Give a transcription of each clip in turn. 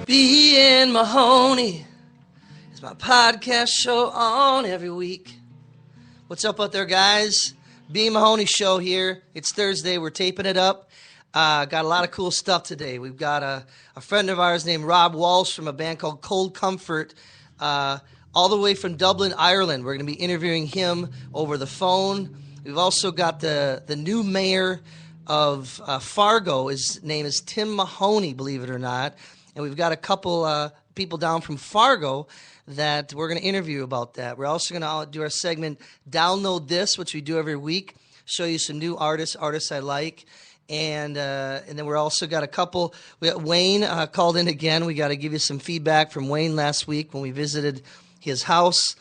B and Mahoney is my podcast show on every week. What's up out there, guys? B and Mahoney show here. It's Thursday. We're taping it up. Got a lot of cool stuff today. We've got a friend of ours named Rob Walsh from a band called Cold Comfort, all the way from Dublin, Ireland. We're going to be interviewing him over the phone. We've also got the new mayor of Fargo. His name is Tim Mahoney, believe it or not. And we've got a couple people down from Fargo that we're going to interview about that. We're also going to do our segment, Download This, which we do every week, show you some new artists I like. And then we're also got a couple. We got Wayne called in again. We got to give you some feedback from Wayne last week when we visited his house.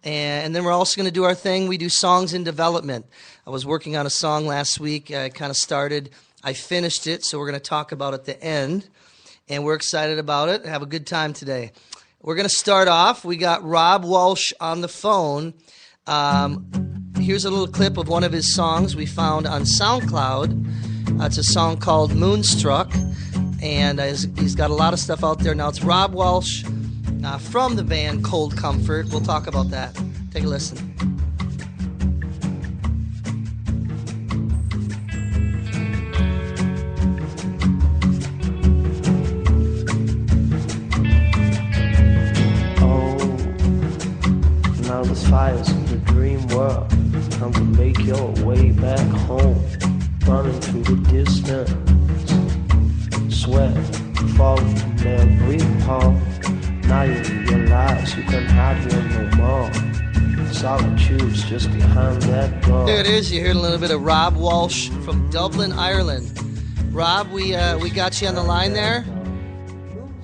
And then we're also going to do our thing. We do songs in development. I was working on a song last week. I kind of started. I finished it, so we're going to talk about it at the end. And we're excited about it. Have a good time today. We're going to start off. We got Rob Walsh on the phone. Here's a little clip of one of his songs we found on SoundCloud. It's a song called Moonstruck. And he's got a lot of stuff out there. Now, it's Rob Walsh from the band Cold Comfort. We'll talk about that. Take a listen. This fire's in the dream world. Come to make your way back home. Running through the distance. Sweat falling from every pore. Now you realize you can't hide here no more. Solitude's just behind that door. There it is. You heard a little bit of Rob Walsh from Dublin, Ireland. Rob, we got you on the line there.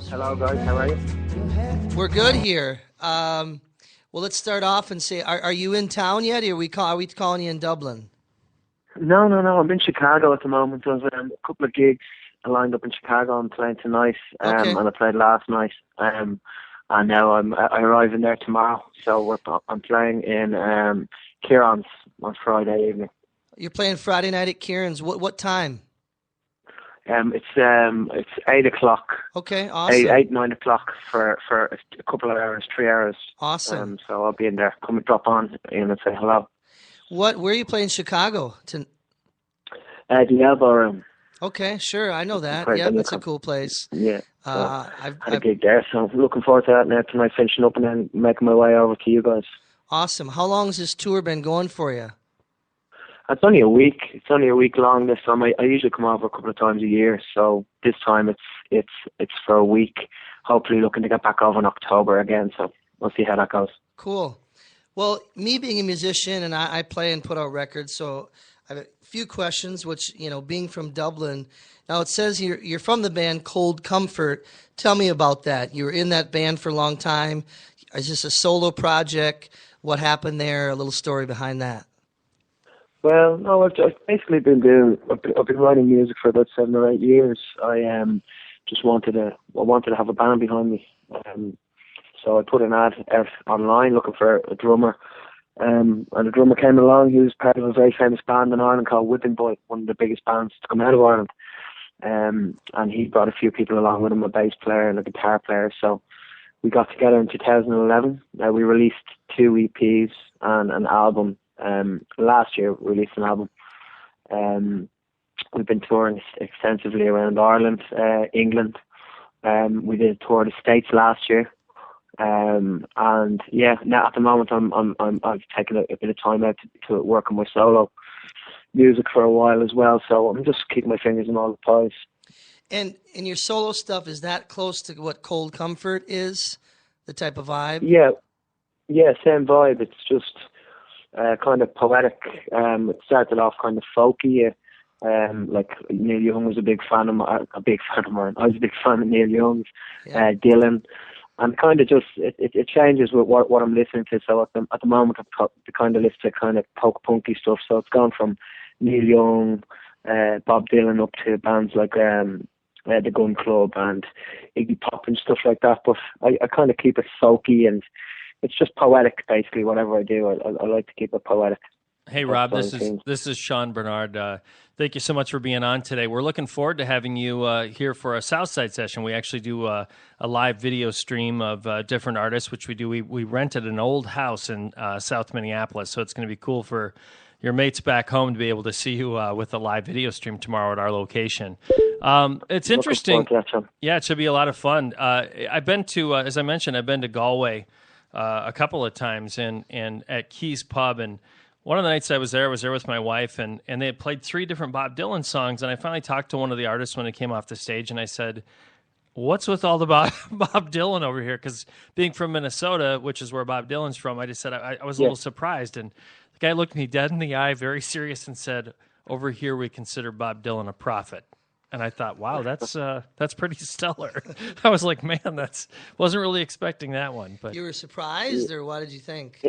Hello, guys. How are you? We're good here. Well, let's start off and say, are you in town yet? Or are we calling you in Dublin? No. I'm in Chicago at the moment. There's a couple of gigs lined up in Chicago. I'm playing tonight, Okay. and I played last night. And now I arrive in there tomorrow. So I'm playing in Kieran's on Friday evening. You're playing Friday night at Kieran's. What time? It's 8 o'clock. Okay, awesome. 9 o'clock for a couple of hours, 3 hours. Awesome. So I'll be in there. Come and drop on and say hello. Where are you playing Chicago? The Elbow Room. Okay, sure. I know that. Yeah, that's a cool place. Yeah. I've had a gig there, so I'm looking forward to that now tonight, finishing up and then making my way over to you guys. Awesome. How long has this tour been going for you? It's only a week. It's only a week long this time. I usually come over a couple of times a year, so this time it's for a week. Hopefully looking to get back over in October again, so we'll see how that goes. Cool. Well, me being a musician, and I play and put out records, so I have a few questions, which, being from Dublin. Now, it says you're from the band Cold Comfort. Tell me about that. You were in that band for a long time. Is this a solo project? What happened there? A little story behind that. Well, no, I've basically been writing music for about 7 or 8 years. I just wanted to have a band behind me. So I put an ad out online looking for a drummer. And a drummer came along. He was part of a very famous band in Ireland called Whipping Boy, one of the biggest bands to come out of Ireland. And he brought a few people along with him, a bass player and a guitar player. So we got together in 2011. We released 2 EPs and an album. Last year we released an album. We've been touring extensively around Ireland, England. We did a tour of the States last year. And yeah, now at the moment I've taken a bit of time out to work on my solo music for a while as well. So I'm just keeping my fingers in all the pies. And your solo stuff, is that close to what Cold Comfort is? The type of vibe? Yeah, same vibe. It's just kind of poetic. It started off kind of folky. Like Neil Young was a big fan of mine. I was a big fan of Neil Young's, Dylan, and kind of just it changes with what I'm listening to. So at the moment I'm kind of listening to kind of folk punky stuff. So it's gone from Neil Young, Bob Dylan up to bands like the Gun Club and Iggy Pop and stuff like that. But I kind of keep it folky and it's just poetic, basically. Whatever I do, I like to keep it poetic. Hey, Rob, this is Sean Bernard. Thank you so much for being on today. We're looking forward to having you here for a Southside session. We actually do a live video stream of different artists, which we do. We rented an old house in South Minneapolis, so it's going to be cool for your mates back home to be able to see you with a live video stream tomorrow at our location. It's interesting. Yeah, it should be a lot of fun. I've been to, as I mentioned, I've been to Galway a couple of times and at Keys Pub, and one of the nights I was there with my wife, and they had played 3 different Bob Dylan songs, and I finally talked to one of the artists when he came off the stage, and I said, what's with all the Bob Dylan over here? Because being from Minnesota, which is where Bob Dylan's from, I just said I was a little surprised, and the guy looked me dead in the eye, very serious, and said, over here we consider Bob Dylan a prophet. And I thought, wow, that's pretty stellar. I was like, man, wasn't really expecting that one. But you were surprised, or what did you think?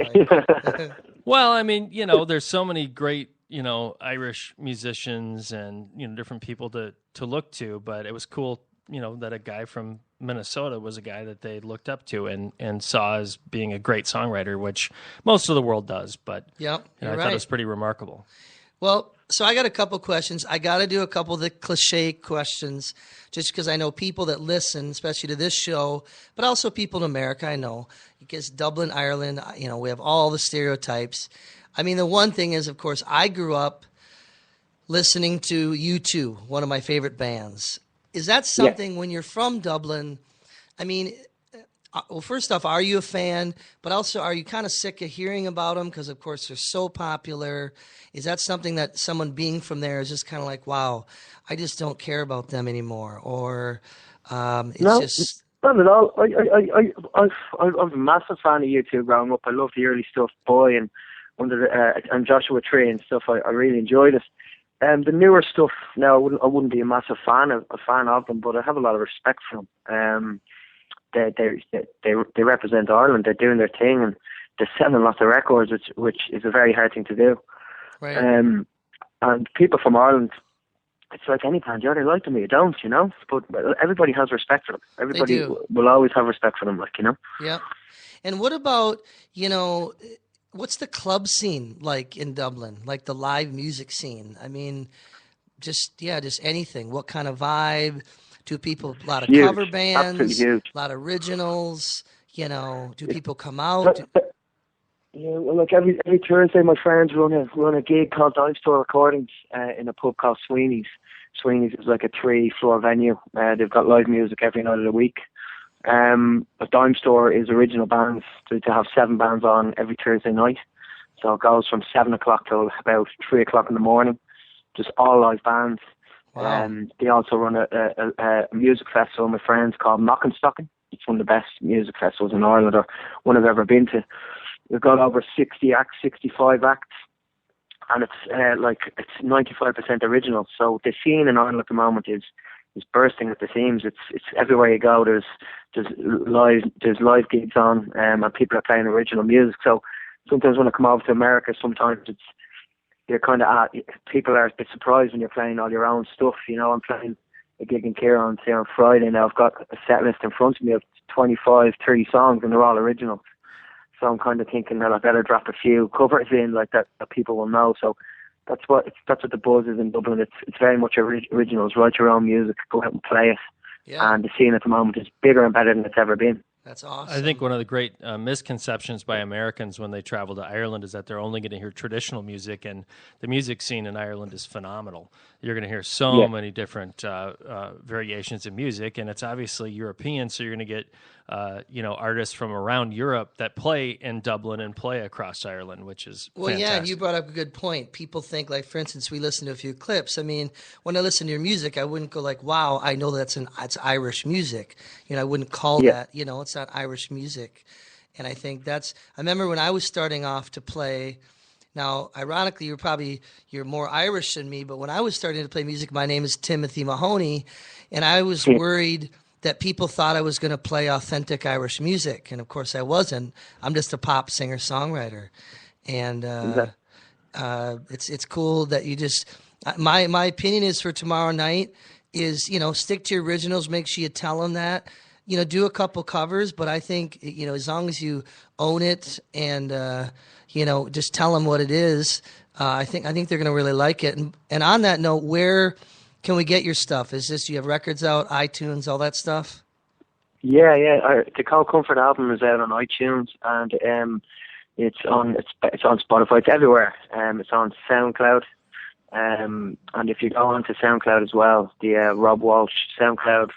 Well, I mean, there's so many great, Irish musicians and different people to look to. But it was cool, that a guy from Minnesota was a guy that they looked up to and saw as being a great songwriter, which most of the world does. But I thought it was pretty remarkable. Well, so I got a couple questions. I got to do a couple of the cliche questions just because I know people that listen, especially to this show, but also people in America, I know. Because Dublin, Ireland, we have all the stereotypes. I mean, the one thing is, of course, I grew up listening to U2, one of my favorite bands. Is that something when you're from Dublin, I mean, well, first off, are you a fan? But also, are you kind of sick of hearing about them? Because, of course, they're so popular. Is that something that someone being from there is just kind of like, wow, I just don't care about them anymore? Or just... Not at all. I was a massive fan of U2 growing up. I loved the early stuff, Boy and and Joshua Tree and stuff. I really enjoyed it. The newer stuff, now I wouldn't be a massive fan of them, but I have a lot of respect for them. They represent Ireland. They're doing their thing, and they're selling lots of records, which is a very hard thing to do. Right. And people from Ireland, it's like any band, you either like them or you don't, But everybody has respect for them. Everybody will always have respect for them, Yeah. And what about, what's the club scene like in Dublin? Like the live music scene? I mean, just anything. What kind of vibe? Do people, a lot of cover bands, a lot of originals, do people come out? Yeah, well, like every Thursday, my friends run a gig called Dime Store Recordings in a pub called Sweeney's. Sweeney's is like a 3-floor venue. They've got live music every night of the week. A Dime Store is original bands. To have 7 bands on every Thursday night. So it goes from 7 o'clock till about 3 o'clock in the morning. Just all live bands. Wow. They also run a music festival with my friends called Knockin' It's one of the best music festivals in Ireland, or one I've ever been to. We've got over 60 acts, 65 acts, and it's 95% original. So the scene in Ireland at the moment is bursting at the seams. It's everywhere you go. There's live gigs on, and people are playing original music. So sometimes when I come over to America, sometimes you're kind of people are a bit surprised when you're playing all your own stuff. I'm playing a gig in Kieran on Friday now. I've got a set list in front of me of 25, 30 songs, and they're all originals. So I'm kind of thinking that I better drop a few covers in like that people will know. So that's what the buzz is in Dublin. It's very much originals. Write your own music, go out and play it. Yeah. And the scene at the moment is bigger and better than it's ever been. That's awesome. I think one of the great misconceptions by Americans when they travel to Ireland is that they're only going to hear traditional music, and the music scene in Ireland is phenomenal. You're going to hear so many different variations of music, and it's obviously European, so you're going to get artists from around Europe that play in Dublin and play across Ireland, which is fantastic. Yeah, and you brought up a good point. People think, like, for instance, we listened to a few clips. I mean, when I listen to your music, I wouldn't go like, wow, I know it's Irish music. I wouldn't call that, it's not Irish music. And I think I remember when I was starting off to play, now, ironically, you're more Irish than me, but when I was starting to play music, my name is Timothy Mahoney, and I was worried that people thought I was going to play authentic Irish music. And of course I wasn't. I'm just a pop singer-songwriter. And it's cool that you just, my opinion is for tomorrow night is, stick to your originals, make sure you tell them that, do a couple covers, but I think, as long as you own it and, just tell them what it is, I think they're going to really like it. And on that note, where can we get your stuff? Do you have records out, iTunes, all that stuff? Yeah. The Cold Comfort album is out on iTunes, and it's on Spotify. It's everywhere. It's on SoundCloud. And if you go onto SoundCloud as well, the Rob Walsh SoundCloud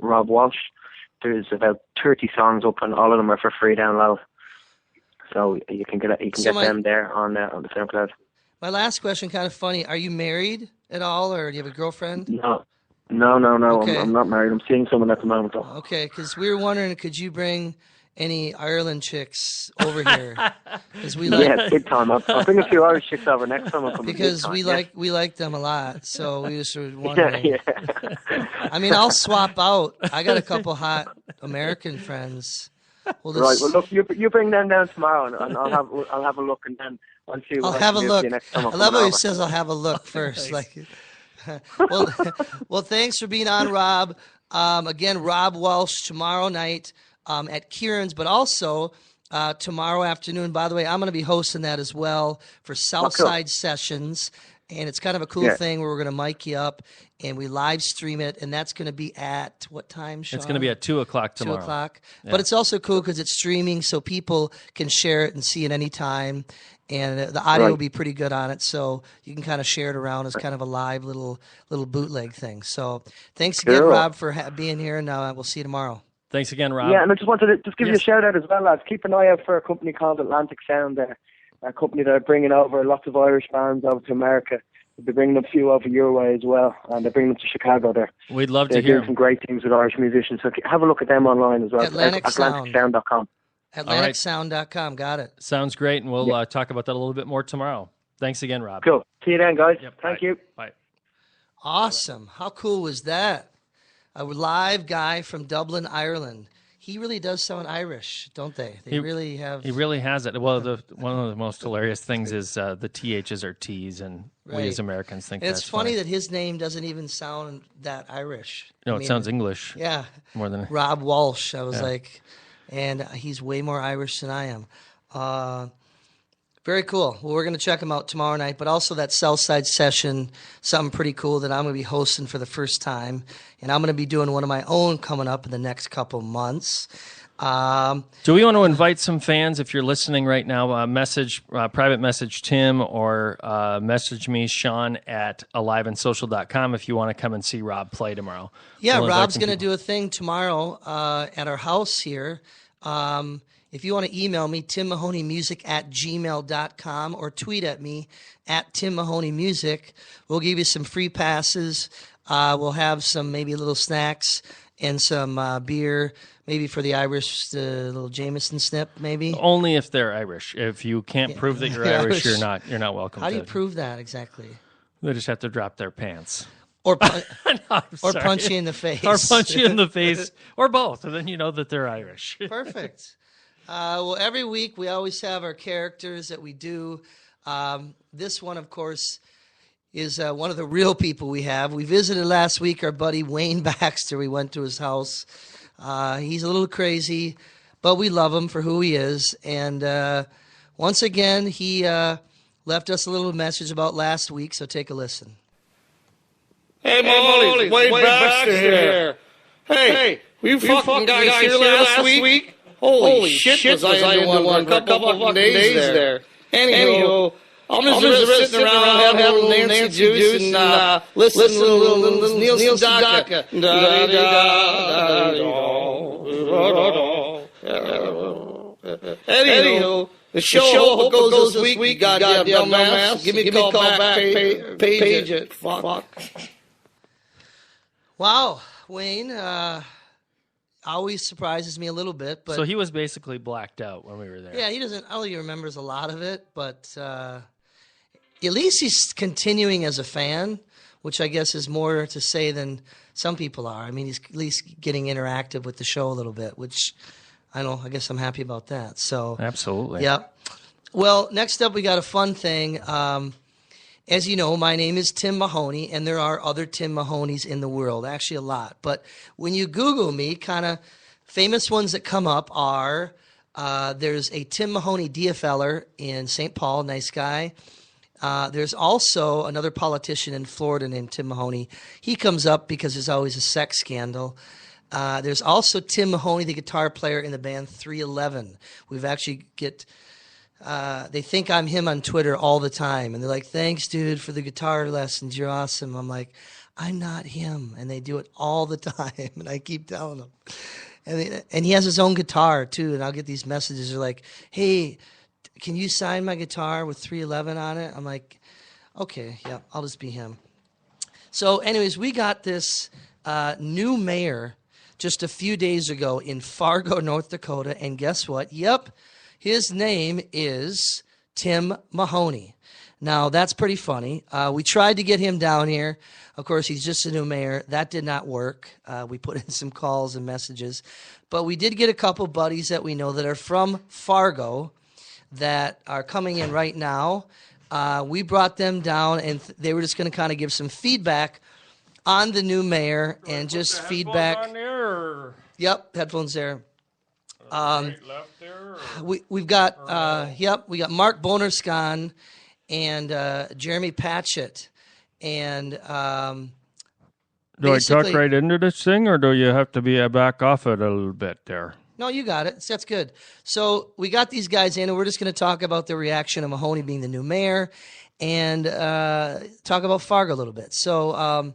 /Rob Walsh, there's about 30 songs up, and all of them are for free download. So you can get them there on the SoundCloud. My last question, kind of funny. Are you married at all, or do you have a girlfriend? No. Okay. I'm not married. I'm seeing someone at the moment, though. Okay, because we were wondering, could you bring any Ireland chicks over here? Yeah, big time. I'll bring a few Irish chicks over next time I come. Because we like them a lot, so we just were wondering. Yeah. I mean, I'll swap out. I got a couple hot American friends. Right. Well, look, you bring them down tomorrow, and I'll have a look, and then I'll see. I'll have a look. I love how he says I'll have a look first. Well, thanks for being on, Rob. Again, Rob Walsh tomorrow night at Kieran's, but also tomorrow afternoon. By the way, I'm going to be hosting that as well for Southside Sessions. And it's kind of a cool thing where we're going to mic you up and we live stream it. And that's going to be at what time, Sean? It's going to be at 2 o'clock tomorrow. 2 o'clock. Yeah. But it's also cool because it's streaming so people can share it and see it anytime. And the audio will be pretty good on it. So you can kind of share it around as kind of a live little bootleg thing. So thanks again, Rob, for being here. And we'll see you tomorrow. Thanks again, Rob. Yeah, and I just wanted to give you a shout out as well, lads. Keep an eye out for a company called Atlantic Sound, a company that are bringing over lots of Irish bands over to America. They're bringing a few over your way as well, and they're bringing them to Chicago there. We'd love to hear. They're doing some great things with Irish musicians, so have a look at them online as well. AtlanticSound.com. AtlanticSound.com. Got it. Sounds great, and we'll talk about that a little bit more tomorrow. Thanks again, Rob. Cool. See you then, guys. Yep, Thank you. Bye. Awesome. How cool was that? A live guy from Dublin, Ireland. He really does sound Irish, don't they? He really have. He really has it. Well, one of the most hilarious things is the THs are T's, and we as Americans think and that's it's funny that his name doesn't even sound that Irish. No, it sounds English. Yeah. More than Rob Walsh. I was like, and he's way more Irish than I am. Very cool. Well, we're going to check him out tomorrow night, but also that Southside session, something pretty cool that I'm going to be hosting for the first time. And I'm going to be doing one of my own coming up in the next couple months. Do we want to invite some fans, if you're listening right now, private message Tim or message me, Sean, at aliveandsocial.com if you want to come and see Rob play tomorrow. Yeah, Rob's going to do a thing tomorrow at our house here. If you want to email me, timmahoneymusic@gmail.com or tweet at me @timmahoneymusic. We'll give you some free passes. We'll have some maybe little snacks and some beer, maybe for the Irish, the little Jameson snip, maybe. Only if they're Irish. If you can't prove that you're Irish, you're not welcome. How do you prove that exactly? They just have to drop their pants. Or punch you in the face. Or punch you in the face, or both, and then you know that they're Irish. Perfect. Well, every week we always have our characters that we do. This one, of course, is one of the real people we have. We visited last week our buddy Wayne Baxter. We went to his house. He's a little crazy, but we love him for who he is. And once again, he left us a little message about last week, so take a listen. Hey, Molly, Wayne Baxter here. Hey, were you fucking guys here last week? Holy shit, was I into one for a couple fucking days there. Anywho, I'm just sitting around having a little Nancy juice and listening to a little Neil Sedaka. Anywho, the show hope it goes this week, goddamn dumbass. Give me a call back, page it. Fuck. Wow, Wayne, always surprises me a little bit. But so he was basically blacked out when we were there. Yeah, I don't think he remembers a lot of it, but at least he's continuing as a fan, which I guess is more to say than some people are. I mean, he's at least getting interactive with the show a little bit, which I guess I'm happy about that. So absolutely. Yeah. Well, next up we got a fun thing. As you know, my name is Tim Mahoney, and there are other Tim Mahoneys in the world, actually a lot. But when you Google me, kind of famous ones that come up are there's a Tim Mahoney DFLer in St. Paul, nice guy. There's also another politician in Florida named Tim Mahoney. He comes up because there's always a sex scandal. There's also Tim Mahoney, the guitar player in the band 311. We've actually they think I'm him on Twitter all the time. And they're like, thanks, dude, for the guitar lessons. You're awesome. I'm like, I'm not him. And they do it all the time. And I keep telling them. And he has his own guitar, too. And I'll get these messages. They're like, hey, can you sign my guitar with 311 on it? I'm like, okay, yeah, I'll just be him. So anyways, we got this new mayor just a few days ago in Fargo, North Dakota. And guess what? Yep, his name is Tim Mahoney. Now, that's pretty funny. We tried to get him down here. Of course, he's just a new mayor. That did not work. We put in some calls and messages. But we did get a couple buddies that we know that are from Fargo that are coming in right now. We brought them down, and they were just going to kind of give some feedback on the new mayor and just feedback. On there. Yep, headphones there. Right, left there. We've got we got Mark Bonerscon and Jeremy Patchett, and do I talk right into this thing, or do you have to be back off it a little bit there? No, you got it. That's good. So we got these guys in, and we're just going to talk about the reaction of Mahoney being the new mayor, and talk about Fargo a little bit. So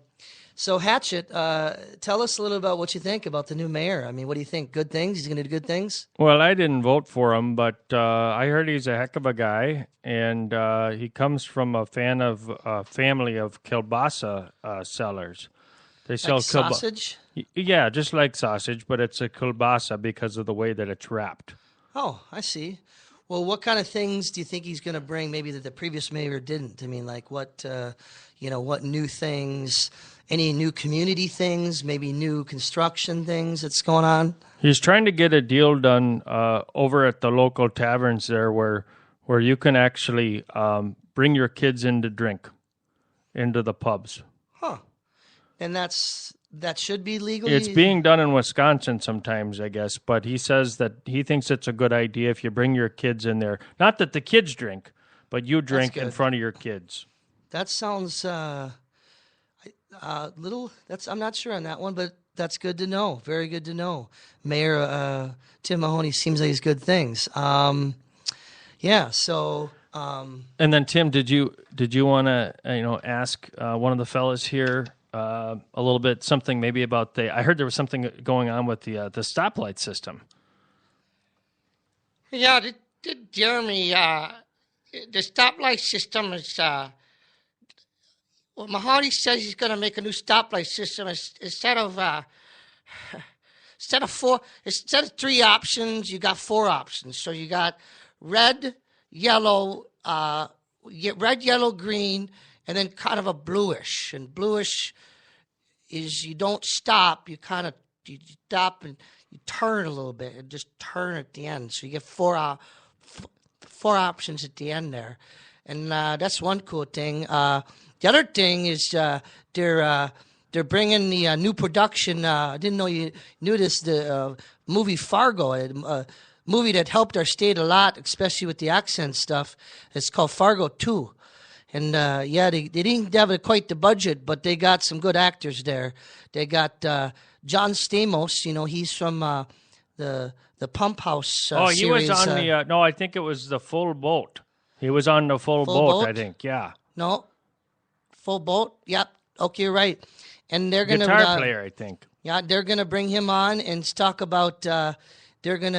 Hatchet, tell us a little about what you think about the new mayor. I mean, what do you think? Good things? He's going to do good things? Well, I didn't vote for him, but I heard he's a heck of a guy, and he comes from a family of kielbasa sellers. They sell like sausage? Yeah, just like sausage, but it's a kielbasa because of the way that it's wrapped. Oh, I see. Well, what kind of things do you think he's going to bring maybe that the previous mayor didn't? I mean, like what new things, any new community things, maybe new construction things that's going on? He's trying to get a deal done over at the local taverns there where you can actually bring your kids in to drink into the pubs. Huh. And that should be legal? It's being done in Wisconsin sometimes, I guess, but he says that he thinks it's a good idea if you bring your kids in there. Not that the kids drink, but you drink in front of your kids. That sounds little. I'm not sure on that one, but that's good to know. Very good to know. Mayor Tim Mahoney seems like he's good things. Yeah. So. And then Tim, did you want to ask one of the fellas here a little bit something maybe about I heard there was something going on with the stoplight system. Yeah, Jeremy, the stoplight system is. Well, Mahoney says he's going to make a new stoplight system instead of 3 options. You got 4 options. So you got red, yellow, green, and then kind of a bluish. And bluish is you don't stop. You stop and you turn a little bit and just turn at the end. So you get 4 options at the end there, and that's one cool thing. The other thing is they're bringing the new production. I didn't know you knew this. The movie Fargo, a movie that helped our state a lot, especially with the accent stuff. It's called Fargo 2. And, they didn't have quite the budget, but they got some good actors there. They got John Stamos. He's from the Pump House series. He was on no, I think it was the Full Boat. He was on the Full Boat, I think, yeah. No, Full Boat? Yep. Okay, you're right. And they're going to... Guitar player, I think. Yeah, they're going to bring him on and talk about... they are bringing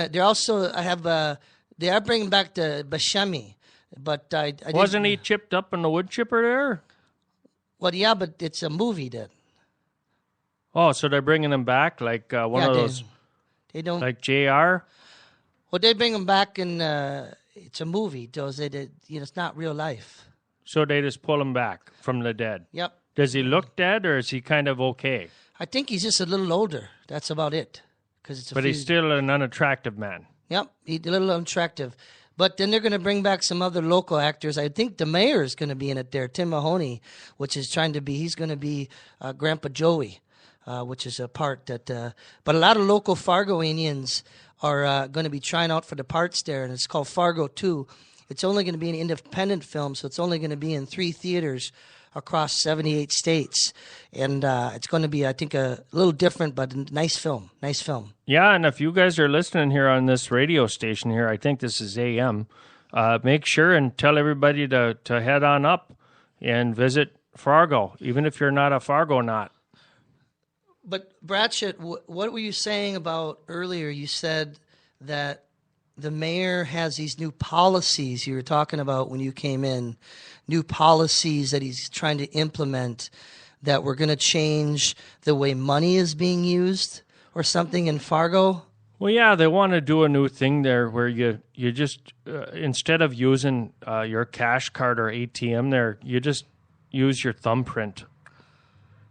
back the Buscemi. But I wasn't he chipped up in the wood chipper there? Well, yeah, but it's a movie then. Oh, so they're bringing him back like one of those. They don't like JR. Well, they bring him back and it's a movie. It's not real life. So they just pull him back from the dead. Yep. Does he look dead or is he kind of okay? I think he's just a little older. That's about it. But he's still an unattractive man. Yep, he's a little unattractive. But then they're going to bring back some other local actors. I think the mayor is going to be in it there, Tim Mahoney, he's going to be Grandpa Joey, which is a part that, but a lot of local Fargo Indians are going to be trying out for the parts there, and it's called Fargo 2. It's only going to be an independent film, so it's only going to be in 3 theaters across 78 states. And it's going to be, I think, a little different, but a nice film. Nice film. Yeah, and if you guys are listening here on this radio station here, I think this is AM, make sure and tell everybody to head on up and visit Fargo, even if you're not a Fargo-naut. But, Bratchett, what were you saying about earlier? You said that the mayor has these new policies you were talking about when you came in, new policies that he's trying to implement that we're going to change the way money is being used or something in Fargo? Well, yeah, they want to do a new thing there where you just, instead of using your cash card or ATM there, you just use your thumbprint.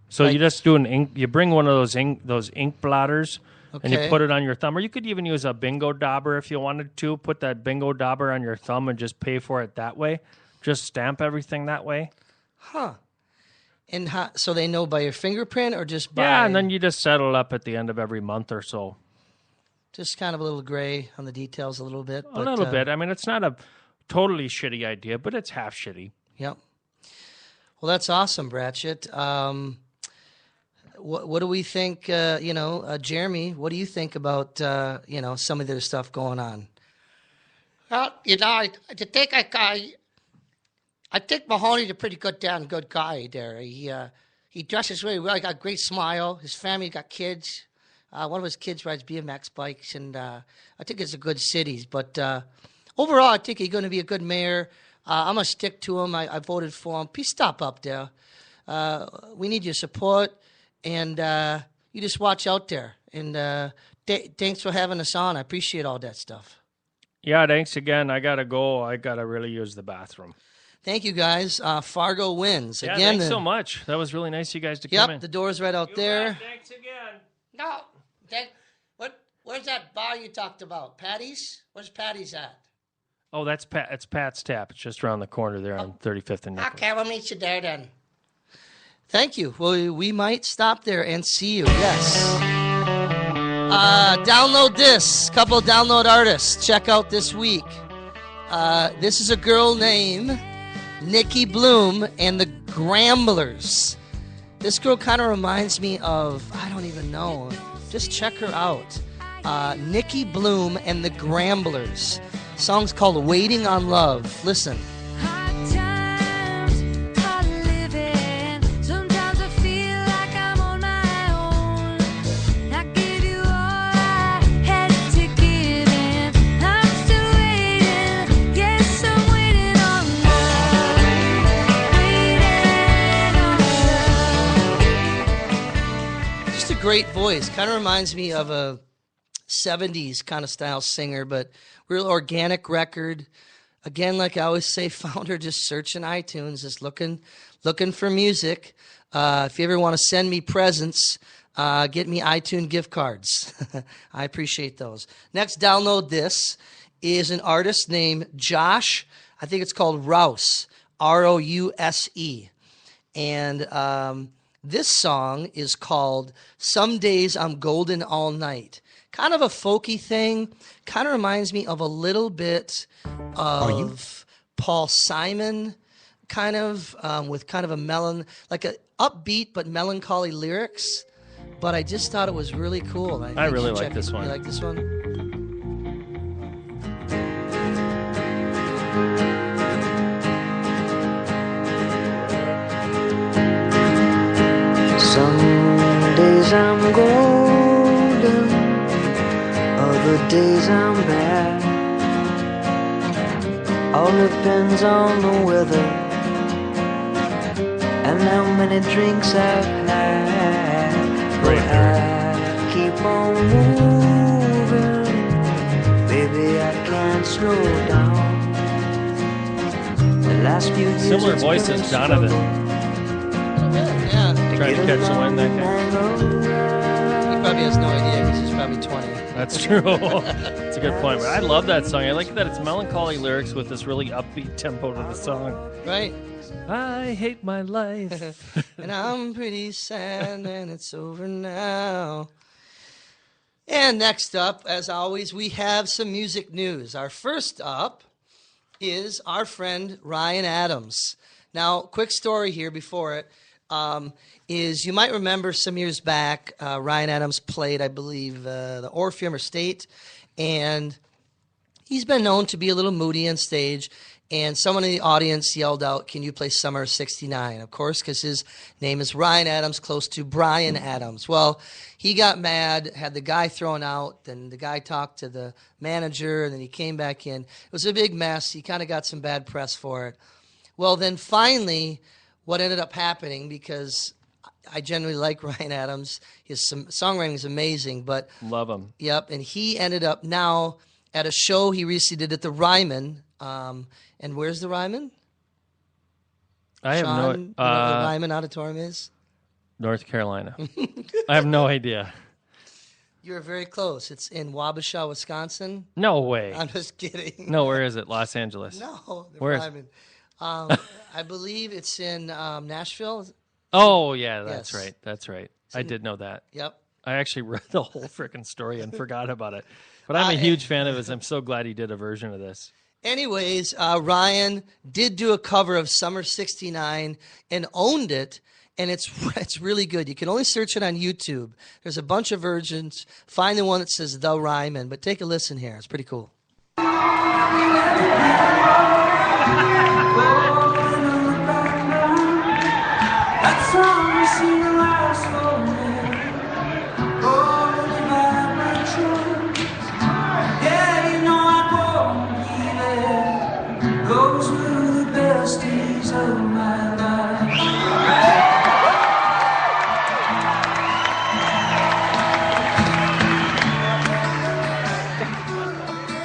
So you just do you bring one of those ink blotters, and you put it on your thumb. Or you could even use a bingo dauber if you wanted to. Put that bingo dauber on your thumb and just pay for it that way. Just stamp everything that way. Huh. And so they know by your fingerprint or just by... Yeah, and then you just settle up at the end of every month or so. Just kind of a little gray on the details a little bit. A little bit. I mean, it's not a totally shitty idea, but it's half shitty. Yep. Well, that's awesome, Bratchett. What do we think, Jeremy, what do you think about, some of their stuff going on? Well, I think Mahoney's a pretty good guy there. He dresses really well. He got a great smile. His family got kids. One of his kids rides BMX bikes, and I think it's a good city. But overall, I think he's going to be a good mayor. I'm going to stick to him. I voted for him. Please stop up there. We need your support. And you just watch out there. And thanks for having us on. I appreciate all that stuff. Yeah, thanks again. I got to go. I got to really use the bathroom. Thank you, guys. Fargo wins. Yeah, again, thanks so much. That was really nice of you guys to come in. Yep, the door's right out there. Thanks again. No, where's that bar you talked about? Patty's? Where's Patty's at? Oh, that's it's Pat's Tap. It's just around the corner there on 35th and Nicholas. Okay, we'll meet you there then. Thank you. Well, we might stop there and see you. Yes. Download this. Couple of download artists. Check out this week. This is a girl named Nikki Bloom and the Gramblers. This girl kind of reminds me of, I don't even know. Just check her out. Nikki Bloom and the Gramblers. Song's called Waiting on Love. Listen. Great voice. Kind of reminds me of a 70s kind of style singer, but real organic record. Again, like I always say, found her just searching iTunes, just looking for music. If you ever want to send me presents, get me iTunes gift cards. I appreciate those. Next, download this is an artist named Josh. I think it's called Rouse, Rouse. And this song is called Some Days I'm Golden All Night. Kind of a folky thing. Kind of reminds me of a little bit of Paul Simon, kind of, with kind of a like a upbeat but melancholy lyrics. But I just thought it was really cool. I really like this one. You like this one? Some days I'm golden, other days I'm bad. All depends on the weather and how many drinks I've had. But I keep on moving, baby, I can't slow down. The last few years Similar voice as Jonathan. Trying to catch the wind, that guy. He probably has no idea because he's probably 20. That's true. That's a good point. But I love that song. I like that it's melancholy lyrics with this really upbeat tempo to the song. Right. I hate my life. And I'm pretty sad and it's over now. And next up, as always, we have some music news. Our first up is our friend Ryan Adams. Now, quick story here before it is you might remember some years back, Ryan Adams played, I believe, the Orpheum or State, and he's been known to be a little moody on stage. And someone in the audience yelled out, "Can you play Summer of '69?" Of course, because his name is Ryan Adams, close to Bryan Adams. Well, he got mad, had the guy thrown out, then the guy talked to the manager, and then he came back in. It was a big mess. He kind of got some bad press for it. Well, then finally, what ended up happening, because I generally like Ryan Adams, his songwriting is amazing, but... Love him. Yep, and he ended up now at a show he recently did at the Ryman. And where's the Ryman? I have Sean, no... you know what the Ryman Auditorium is? North Carolina. I have no idea. You're very close. It's in Wabasha, Wisconsin. No way. I'm just kidding. No, where is it? Los Angeles. No, the Where is Ryman. I believe it's in Nashville. Oh, yeah, that's Yes. right. That's right. I did know that. Yep. I actually read the whole freaking story and forgot about it. But I'm a huge fan of his. I'm so glad he did a version of this. Anyways, Ryan did do a cover of Summer '69 and owned it, and it's really good. You can only search it on YouTube. There's a bunch of versions. Find the one that says The Ryman, but take a listen here. It's pretty cool.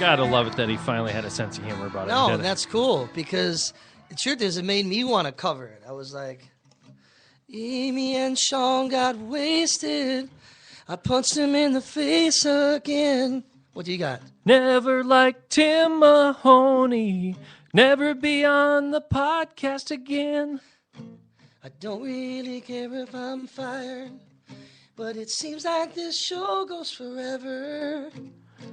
Gotta love it that he finally had a sense of humor about it. No, did and that's cool, because the truth is it made me want to cover it. I was like, Amy and Sean got wasted. I punched him in the face again. What do you got? Never like Tim Mahoney. Never be on the podcast again. I don't really care if I'm fired, but it seems like this show goes forever.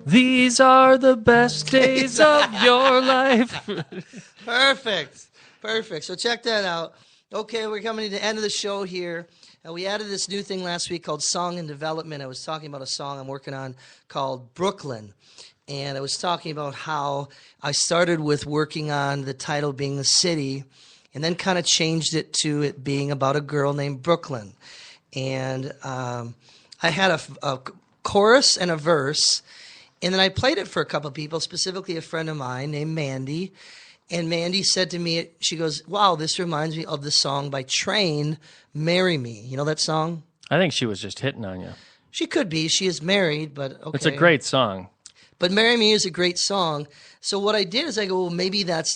These are the best days of your life. Perfect. Perfect. So check that out. Okay, we're coming to the end of the show here. We added this new thing last week called Song and Development. I was talking about a song I'm working on called Brooklyn. And I was talking about how I started with working on the title being the city, and then kind of changed it to it being about a girl named Brooklyn. And I had a chorus and a verse, and then I played it for a couple of people, specifically a friend of mine named Mandy. And Mandy said to me, she goes, "Wow, this reminds me of the song by Train, Marry Me." You know that song? I think she was just hitting on you. She could be. She is married, but okay. It's a great song. But "Marry Me" is a great song. So what I did is I go, well, maybe that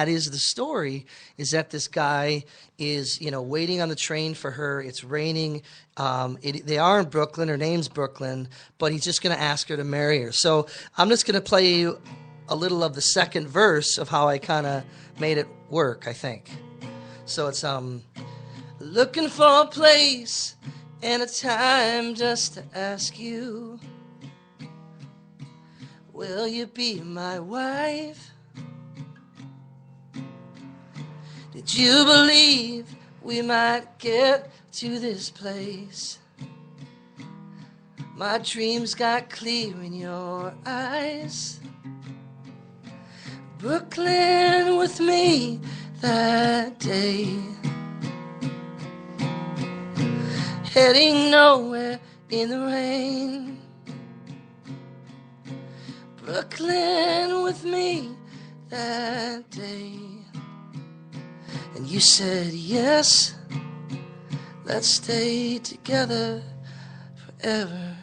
is the story, is that this guy is, waiting on the train for her. It's raining. They are in Brooklyn. Her name's Brooklyn, but he's just going to ask her to marry her. So I'm just going to play you a little of the second verse of how I kind of made it work, I think. So it's looking for a place and a time just to ask you, will you be my wife? Did you believe we might get to this place? My dreams got clear in your eyes. Brooklyn with me that day, heading nowhere in the rain. Brooklyn with me that day. And you said yes, let's stay together forever,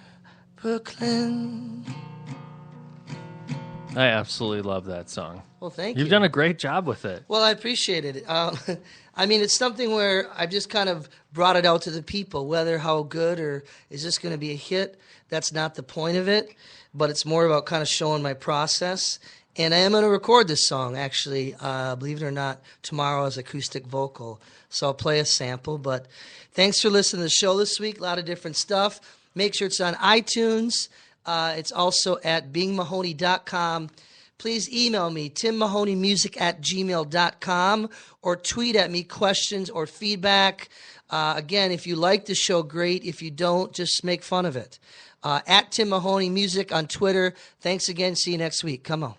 Brooklyn. I absolutely love that song. Well, thank you. You've done a great job with it. Well, I appreciate it. I mean, it's something where I've just kind of brought it out to the people, whether how good or is this going to be a hit. That's not the point of it, but it's more about kind of showing my process. And I am going to record this song, actually, believe it or not, tomorrow as acoustic vocal. So I'll play a sample. But thanks for listening to the show this week. A lot of different stuff. Make sure it's on iTunes. It's also at beingmahoney.com. please email me, timmahoneymusic@gmail.com, or tweet at me questions or feedback. Again, if you like the show, great. If you don't, just make fun of it. At Tim Mahoney Music on Twitter. Thanks again. See you next week. Come on.